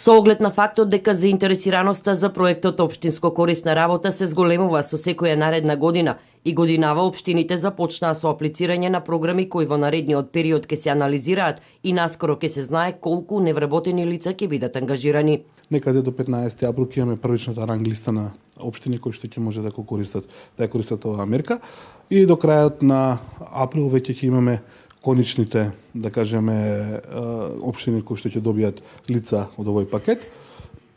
Со оглед на фактот дека заинтересираноста за проектот општинско корисна работа се зголемува со секоја наредна година и годинава општините започнаа со аплицирање на програми кои во наредниот период ќе се анализираат и наскоро ќе се знае колку невработени лица ќе бидат ангажирани. Некаде до 15 април ќе имаме првичната ранг листа на општини кои што ќе може да ја користат оваа мерка и до крајот на април веќе ќе имаме конечните, да кажеме, општини кои што ќе добијат лица од овој пакет.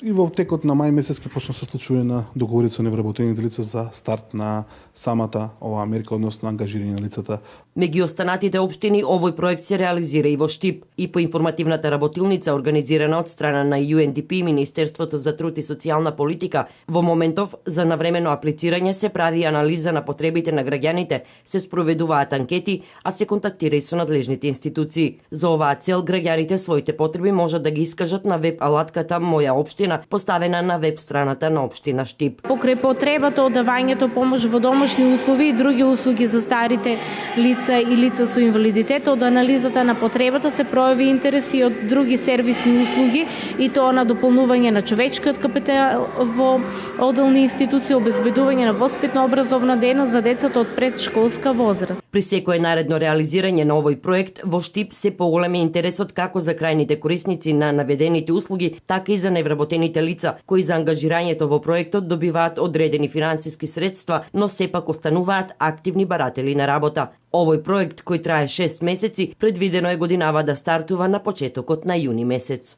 И во текот на мај месец ќе почне се случување на договори со невработените лица за старт на самата оваа мерка, односно ангажирање на лицата. Меѓу останатите општини овој проект се реализира и во Штип и по информативната работилница организирана од страна на UNDP и Министерството за труд и социјална политика. Во моментов за навремено аплицирање се прави анализа на потребите на граѓаните, се спроведуваат анкети, а се контактира и со надлежните институции. За оваа цел граѓаните своите потреби можат да ги искажат на веб алатката Моја општина, поставена на веб страната на општина Штип. Покрај потребата од давањето помош во домашни услови и други услуги за старите лица и лица со инвалидитет, од анализата на потребата се прояви интереси од други сервисни услуги и тоа на дополнување на човечкиот капитал во одделни институции, обезбедување на воспитно-образовна дејност за децата од предшколска возраст. При секое наредно реализирање на овој проект во Штип се поголем е интересот како за крајните корисници на наведените услуги, така и за невработените лица, кои за ангажирањето во проектот добиваат одредени финансиски средства, но сепак остануваат активни баратели на работа. Овој проект, кој трае 6 месеци, предвидено е годинава да стартува на почетокот на јуни месец.